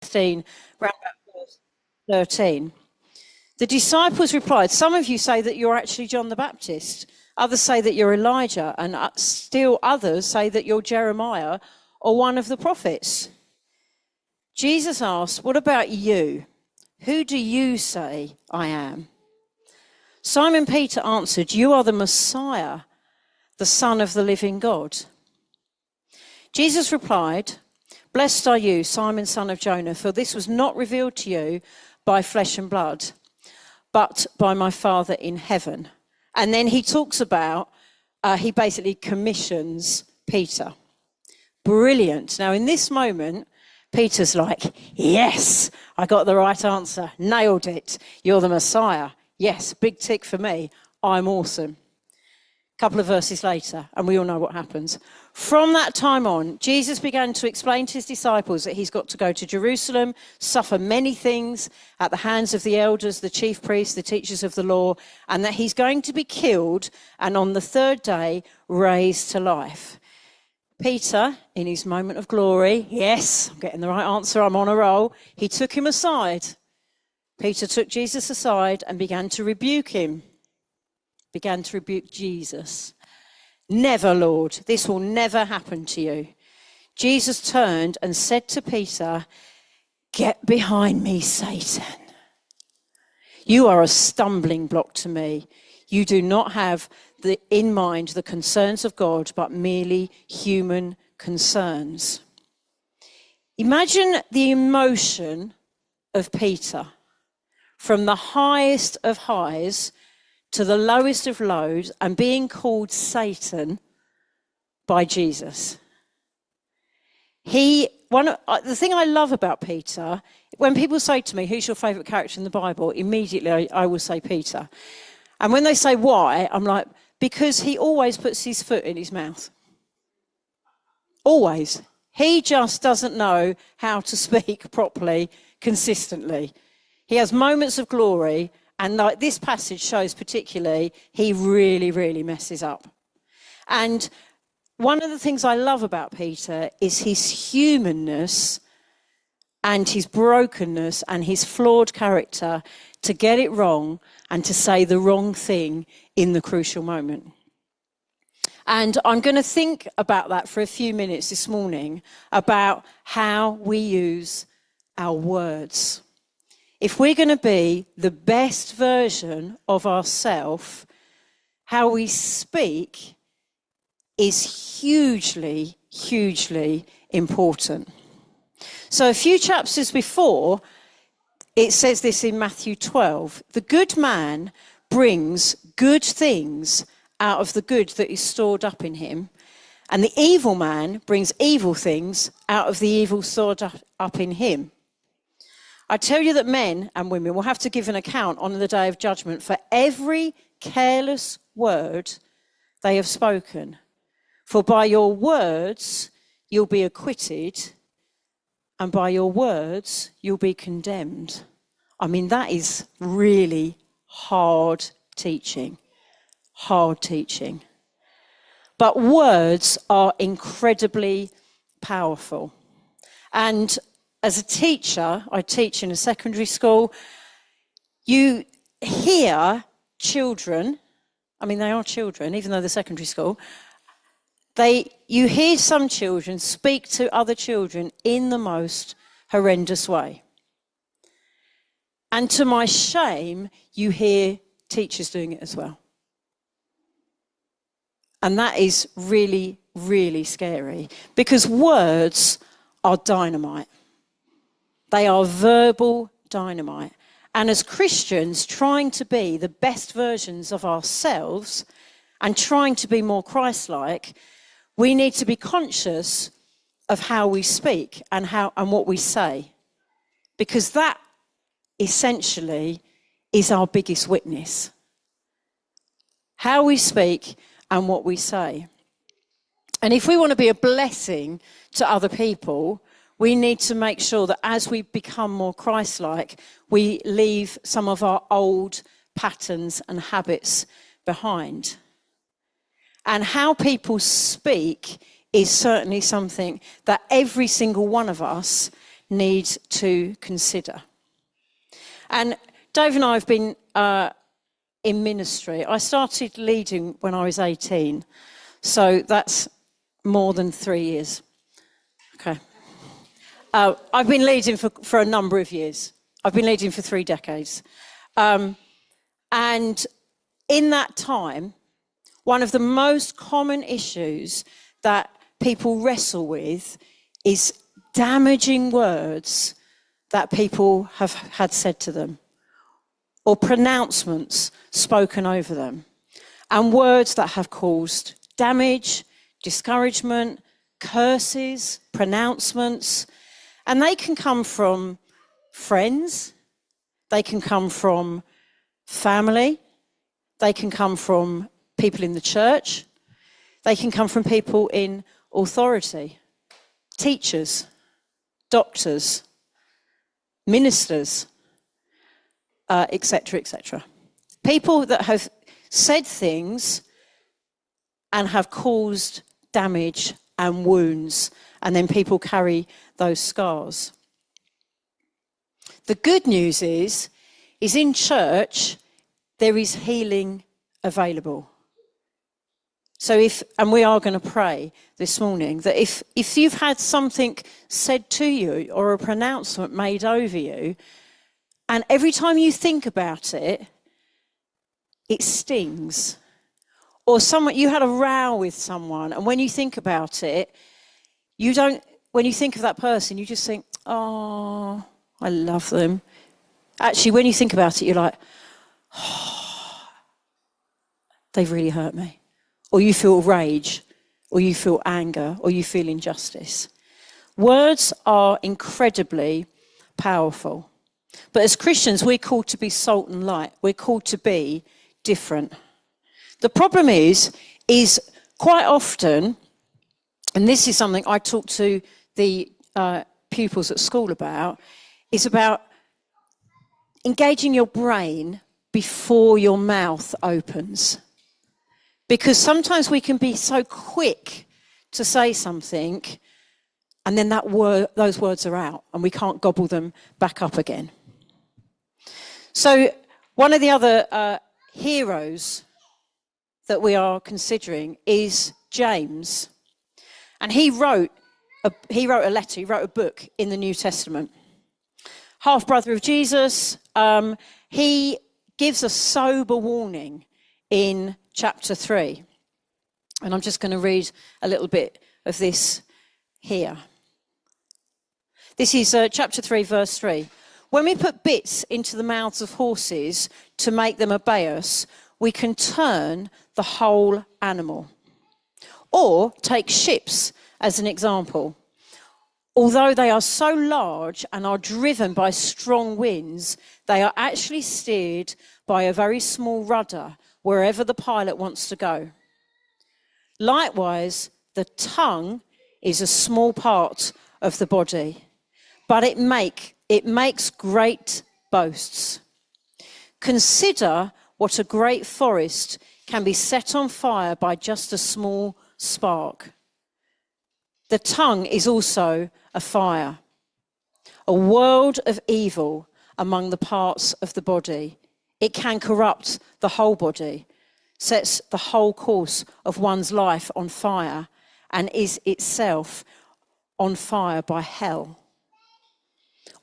15, round about verse 13. The disciples replied, some of you say that you're actually John the Baptist. Others say that you're Elijah, and still others say that you're Jeremiah or one of the prophets. Jesus asked, what about you? Who do you say I am? Simon Peter answered, you are the Messiah, the Son of the living God. Jesus replied, blessed are you, Simon, son of Jonah, for this was not revealed to you by flesh and blood, but by my Father in heaven. And then he talks about, he basically commissions Peter. Brilliant. Now, in this moment, Peter's like, yes, I got the right answer. Nailed it. You're the Messiah. Yes, big tick for me. I'm awesome. A couple of verses later, and we all know what happens. From that time on, Jesus began to explain to his disciples that he's got to go to Jerusalem, suffer many things at the hands of the elders, the chief priests, the teachers of the law, and that he's going to be killed and on the third day raised to life. Peter, in his moment of glory, yes, I'm getting the right answer, I'm on a roll, he took him aside. Peter took Jesus aside and began to rebuke him. Began to rebuke Jesus. Never, Lord, this will never happen to you. Jesus turned and said to Peter, get behind me, Satan. You are a stumbling block to me. You do not have in mind the concerns of God, but merely human concerns. Imagine the emotion of Peter from the highest of highs to the lowest of lows and being called Satan by Jesus. The thing I love about Peter, when people say to me, who's your favourite character in the Bible? Immediately I will say Peter. And when they say why, I'm like, because he always puts his foot in his mouth. Always. He just doesn't know how to speak properly, consistently. He has moments of glory, and like this passage shows particularly, he really, really messes up. And one of the things I love about Peter is his humanness and his brokenness and his flawed character to get it wrong and to say the wrong thing in the crucial moment. And I'm going to think about that for a few minutes this morning, about how we use our words. If we're going to be the best version of ourselves, how we speak is hugely, hugely important. So a few chapters before, it says this in Matthew 12, the good man brings good things out of the good that is stored up in him, and the evil man brings evil things out of the evil stored up in him. I tell you that men and women will have to give an account on the day of judgment for every careless word they have spoken. For by your words you'll be acquitted, and by your words you'll be condemned. I mean, that is really hard teaching. Hard teaching. But words are incredibly powerful. And as a teacher, I teach in a secondary school, you hear children, I mean, they are children, even though they're secondary school, you hear some children speak to other children in the most horrendous way. And to my shame, you hear teachers doing it as well. And that is really, really scary, because words are dynamite. They are verbal dynamite. And as Christians, trying to be the best versions of ourselves and trying to be more Christ-like, we need to be conscious of how we speak and what we say, because that essentially is our biggest witness. How we speak and what we say. And if we want to be a blessing to other people, we need to make sure that as we become more Christ-like, we leave some of our old patterns and habits behind. And how people speak is certainly something that every single one of us need to consider. And Dave and I have been in ministry. I started leading when I was 18, so that's more than 3 years. Okay. I've been leading for a number of years. I've been leading for 3 decades. And in that time, one of the most common issues that people wrestle with is damaging words that people have had said to them, or pronouncements spoken over them, and words that have caused damage, discouragement, curses, pronouncements. And they can come from friends, they can come from family, they can come from people in the church, they can come from people in authority, teachers, doctors, ministers, etc., etc. People that have said things and have caused damage and wounds, and then people carry those scars. The good news is in church, there is healing available. So and we are going to pray this morning, that if you've had something said to you or a pronouncement made over you, and every time you think about it, it stings. Or you had a row with someone, and when you think about it, when you think of that person, you just think, oh, I love them. Actually, when you think about it, you're like, oh, they've really hurt me. Or you feel rage, or you feel anger, or you feel injustice. Words are incredibly powerful. But as Christians, we're called to be salt and light. We're called to be different. The problem is quite often, and this is something I talk to the pupils at school about, is about engaging your brain before your mouth opens. Because sometimes we can be so quick to say something, and then those words are out, and we can't gobble them back up again. So one of the other heroes that we are considering is James. And he wrote a letter, he wrote a book in the New Testament. Half-brother of Jesus, he gives a sober warning in chapter 3. And I'm just going to read a little bit of this here. This is chapter 3, verse 3. When we put bits into the mouths of horses to make them obey us, we can turn the whole animal. Or take ships as an example. Although they are so large and are driven by strong winds, they are actually steered by a very small rudder wherever the pilot wants to go. Likewise, the tongue is a small part of the body, but it makes great boasts. Consider what a great forest can be set on fire by just a small spark. The tongue is also a fire, a world of evil among the parts of the body. It can corrupt the whole body, sets the whole course of one's life on fire, and is itself on fire by hell.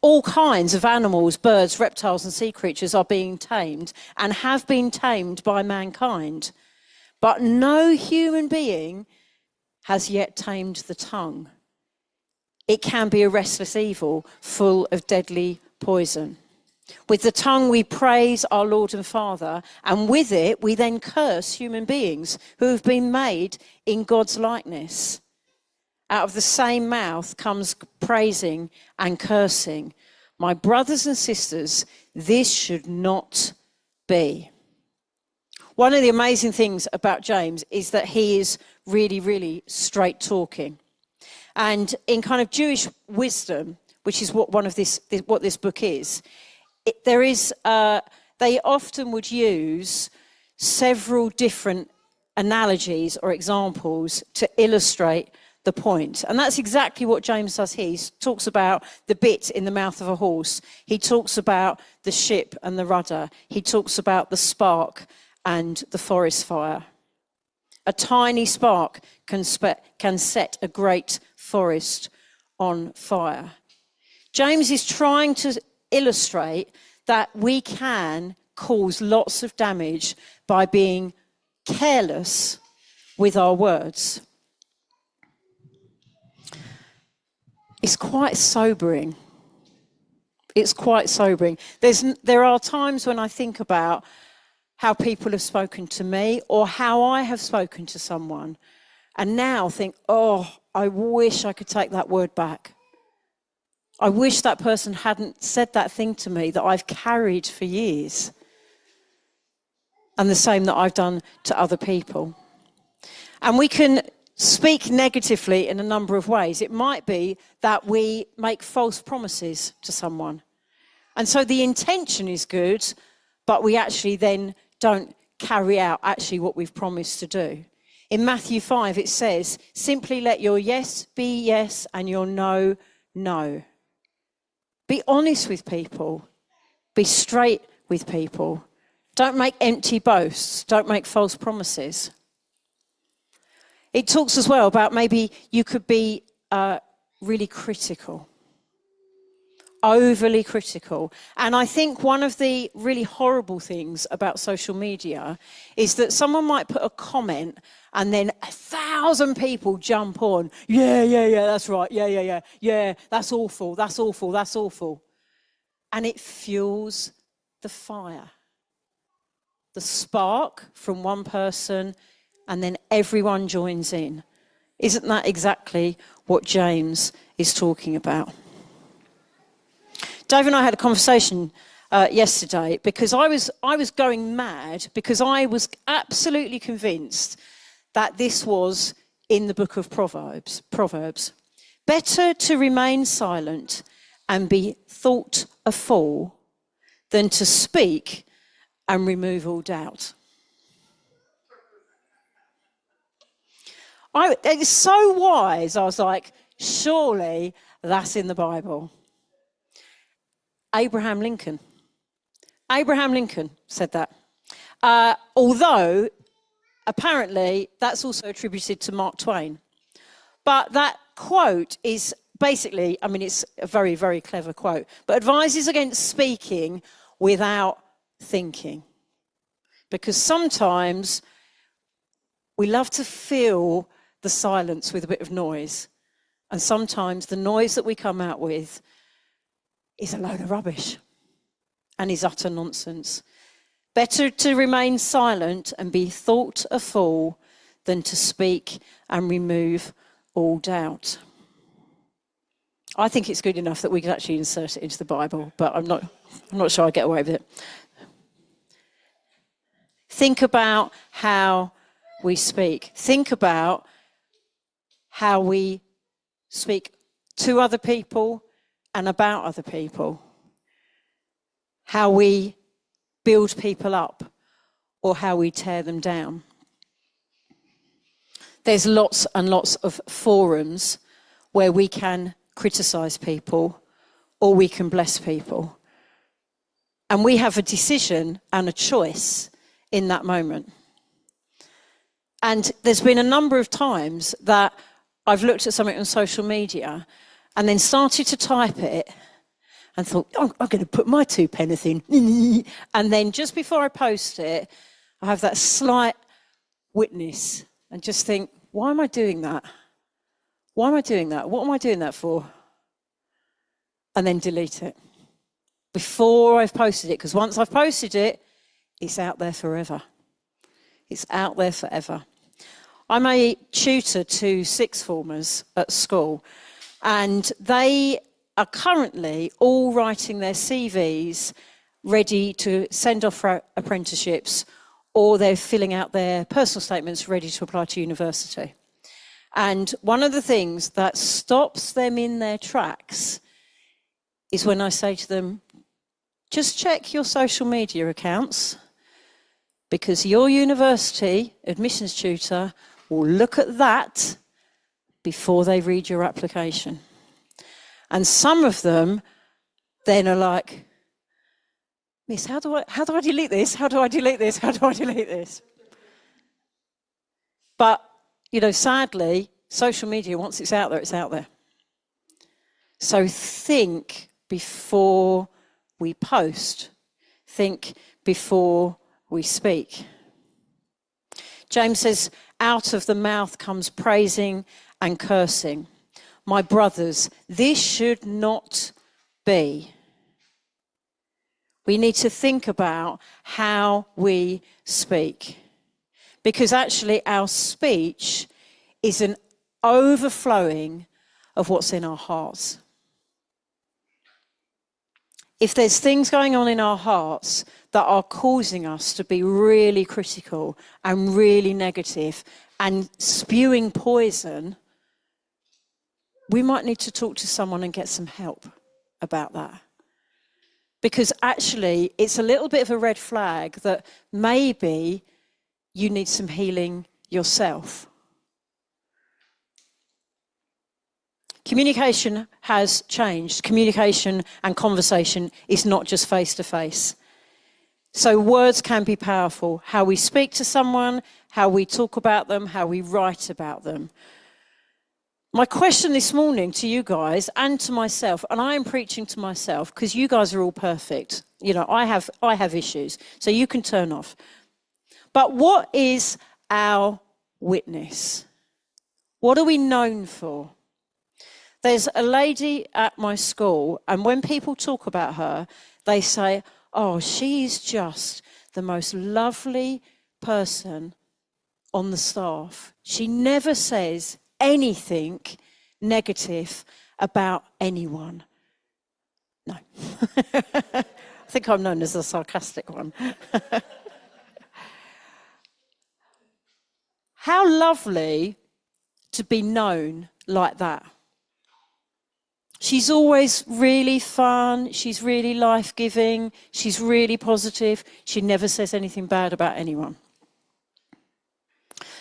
All kinds of animals, birds, reptiles, and sea creatures are being tamed and have been tamed by mankind. But no human being has yet tamed the tongue. It can be a restless evil, full of deadly poison. With the tongue we praise our Lord and Father, and with it we then curse human beings who have been made in God's likeness. Out of the same mouth comes praising and cursing. My brothers and sisters, this should not be. One of the amazing things about James is that he is really, really straight talking. And in kind of Jewish wisdom, which is what this book is, they often would use several different analogies or examples to illustrate the point. And that's exactly what James does here. He talks about the bit in the mouth of a horse. He talks about the ship and the rudder. He talks about the spark and the forest fire. A tiny spark can set a great forest on fire. James is trying to illustrate that we can cause lots of damage by being careless with our words. It's quite sobering. It's quite sobering. There are times when I think about how people have spoken to me or how I have spoken to someone, and now think, oh, I wish I could take that word back. I wish that person hadn't said that thing to me that I've carried for years. And the same that I've done to other people. And we can speak negatively in a number of ways. It might be that we make false promises to someone. And so the intention is good, but we actually then don't carry out actually what we've promised to do. In Matthew 5, it says, simply let your yes be yes and your no, no. Be honest with people. Be straight with people. Don't make empty boasts. Don't make false promises. It talks as well about maybe you could be really critical. Overly critical. And I think one of the really horrible things about social media is that someone might put a comment and then 1,000 people jump on. Yeah, that's right. Yeah, that's awful. That's awful. And it fuels the fire. The spark from one person, and then everyone joins in. Isn't that exactly what James is talking about? Dave and I had a conversation yesterday because I was going mad because I was absolutely convinced that this was in the book of Proverbs. Better to remain silent and be thought a fool than to speak and remove all doubt. It was so wise. I was like, surely that's in the Bible. Abraham Lincoln said that. Although, apparently, that's also attributed to Mark Twain. But that quote is basically, I mean, it's a very, very clever quote, but advises against speaking without thinking. Because sometimes we love to fill the silence with a bit of noise. And sometimes the noise that we come out with is a load of rubbish and is utter nonsense. Better to remain silent and be thought a fool than to speak and remove all doubt. I think it's good enough that we could actually insert it into the Bible, but I'm not sure I get away with it. Think about how we speak. Think about how we speak to other people and about other people. How we build people up or how we tear them down. There's lots and lots of forums where we can criticize people or we can bless people. And we have a decision and a choice in that moment. And there's been a number of times that I've looked at something on social media and then started to type it and thought, oh, I'm going to put my 2 pence in. And then just before I post it, I have that slight witness and just think, why am I doing that? Why am I doing that? What am I doing that for? And then delete it before I've posted it, because once I've posted it, it's out there forever. It's out there forever. I'm a tutor to sixth formers at school, and they are currently all writing their CVs ready to send off for apprenticeships, or they're filling out their personal statements ready to apply to university. And one of the things that stops them in their tracks is when I say to them, just check your social media accounts, because your university admissions tutor will look at that before they read your application. And some of them then are like, Miss, how do I delete this? How do I delete this? How do I delete this? But, sadly, social media, once it's out there, it's out there. So think before we post. Think before we speak. James says, out of the mouth comes praising and cursing. My brothers, this should not be. We need to think about how we speak. Because actually our speech is an overflowing of what's in our hearts. If there's things going on in our hearts that are causing us to be really critical and really negative and spewing poison, we might need to talk to someone and get some help about that. Because actually, it's a little bit of a red flag that maybe you need some healing yourself. Communication has changed. Communication and conversation is not just face-to-face. So words can be powerful. How we speak to someone, how we talk about them, how we write about them. My question this morning to you guys and to myself, and I am preaching to myself because you guys are all perfect. I have issues, so you can turn off. But what is our witness? What are we known for? There's a lady at my school, and when people talk about her, they say, oh, she's just the most lovely person on the staff. She never says anything negative about anyone. No. I think I'm known as the sarcastic one. How lovely to be known like that. She's always really fun, she's really life-giving, she's really positive, she never says anything bad about anyone.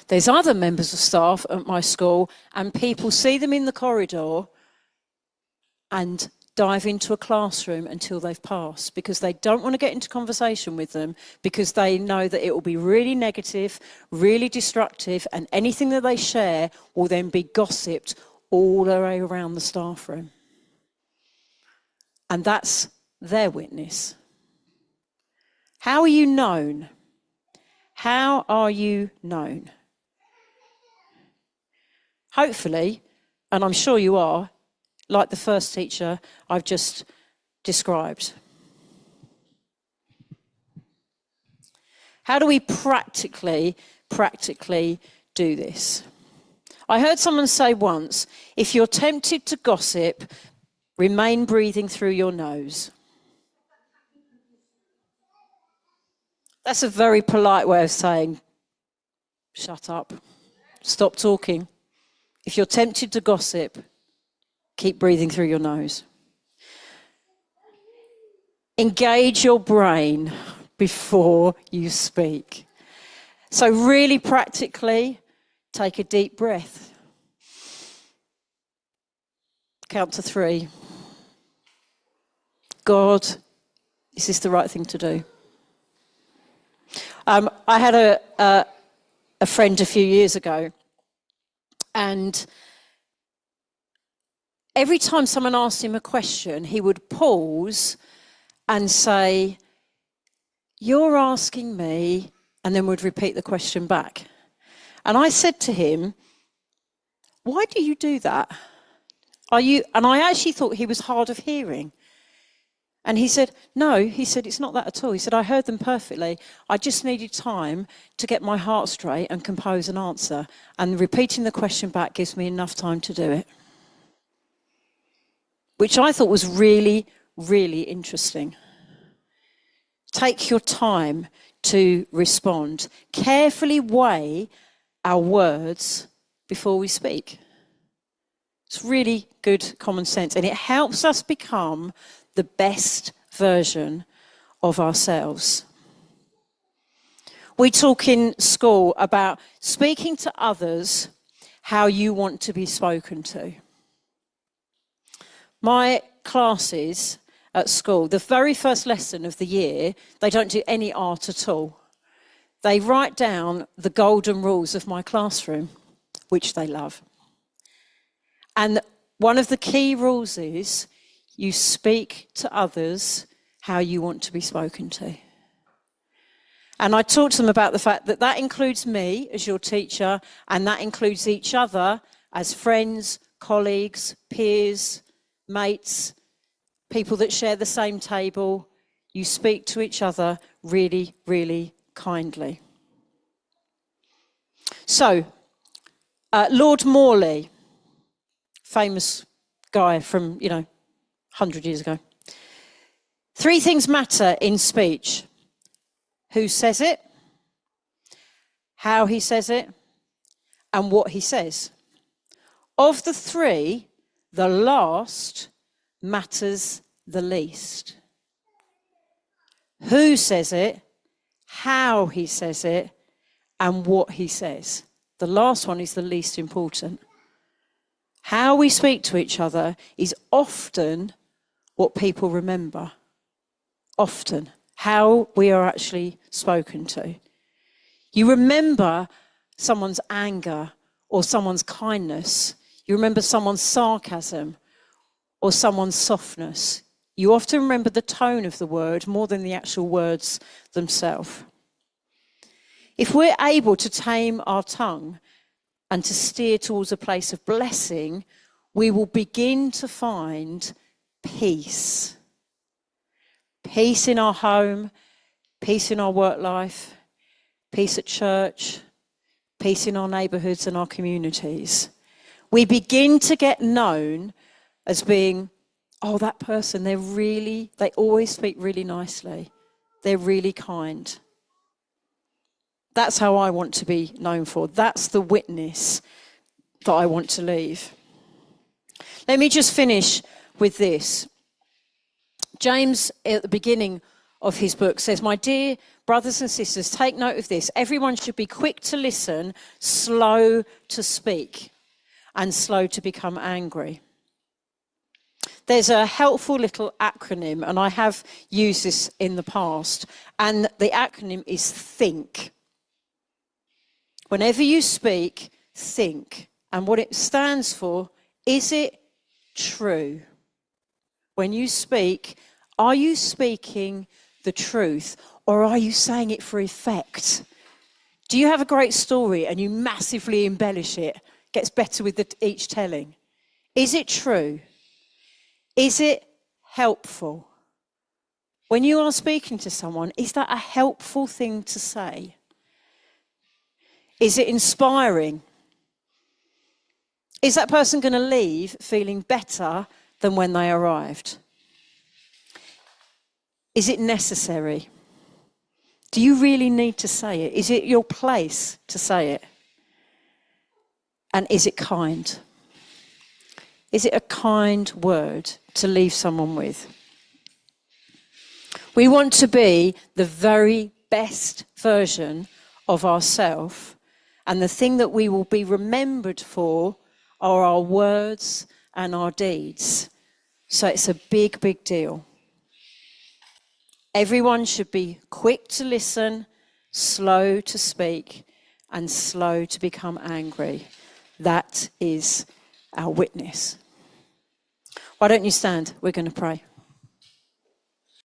There's other members of staff at my school, and people see them in the corridor and dive into a classroom until they've passed, because they don't want to get into conversation with them, because they know that it will be really negative, really destructive, and anything that they share will then be gossiped all the way around the staff room. And that's their witness. How are you known? How are you known? Hopefully, and I'm sure you are, like the first teacher I've just described. How do we practically do this? I heard someone say once, if you're tempted to gossip, remain breathing through your nose. That's a very polite way of saying, shut up, stop talking. If you're tempted to gossip, keep breathing through your nose. Engage your brain before you speak. So really practically, take a deep breath. Count to 3. God, is this the right thing to do? I had a friend a few years ago, and every time someone asked him a question, he would pause and say, you're asking me, and then would repeat the question back. And I said to him, why do you do that? And I actually thought he was hard of hearing. And he said, no, he said, it's not that at all. He said, I heard them perfectly. I just needed time to get my heart straight and compose an answer. And repeating the question back gives me enough time to do it. Which I thought was really, really interesting. Take your time to respond. Carefully weigh our words before we speak. It's really good common sense. And it helps us become the best version of ourselves. We talk in school about speaking to others how you want to be spoken to. My classes at school, the very first lesson of the year, they don't do any art at all. They write down the golden rules of my classroom, which they love. And one of the key rules is you speak to others how you want to be spoken to. And I talk to them about the fact that that includes me as your teacher, and that includes each other as friends, colleagues, peers, mates, people that share the same table. You speak to each other really, really kindly. So, Lord Morley, famous guy from, 100 years ago. 3 things matter in speech. Who says it, how he says it, and what he says. Of the 3, the last matters the least. Who says it, how he says it, and what he says. The last one is the least important. How we speak to each other is often what people remember. Often. How we are actually spoken to. You remember someone's anger or someone's kindness. You remember someone's sarcasm or someone's softness. You often remember the tone of the word more than the actual words themselves. If we're able to tame our tongue and to steer towards a place of blessing, we will begin to find peace. Peace in our home, peace in our work life, peace at church, peace in our neighbourhoods and our communities. We begin to get known as being, oh, that person, they always speak really nicely. They're really kind. That's how I want to be known for. That's the witness that I want to leave. Let me just finish with this. James, at the beginning of his book, says, my dear brothers and sisters, take note of this. Everyone should be quick to listen, slow to speak, and slow to become angry. There's a helpful little acronym, and I have used this in the past, and the acronym is THINK. Whenever you speak, think. And what it stands for, is it true? When you speak, are you speaking the truth, or are you saying it for effect? Do you have a great story and you massively embellish it? Gets better with each telling. Is it true? Is it helpful? When you are speaking to someone, is that a helpful thing to say? Is it inspiring? Is that person going to leave feeling better than when they arrived? Is it necessary? Do you really need to say it? Is it your place to say it? And is it kind? Is it a kind word to leave someone with? We want to be the very best version of ourselves, and the thing that we will be remembered for are our words and our deeds. So it's a big, big deal. Everyone should be quick to listen, slow to speak, and slow to become angry. That is our witness. Why don't you stand? We're going to pray.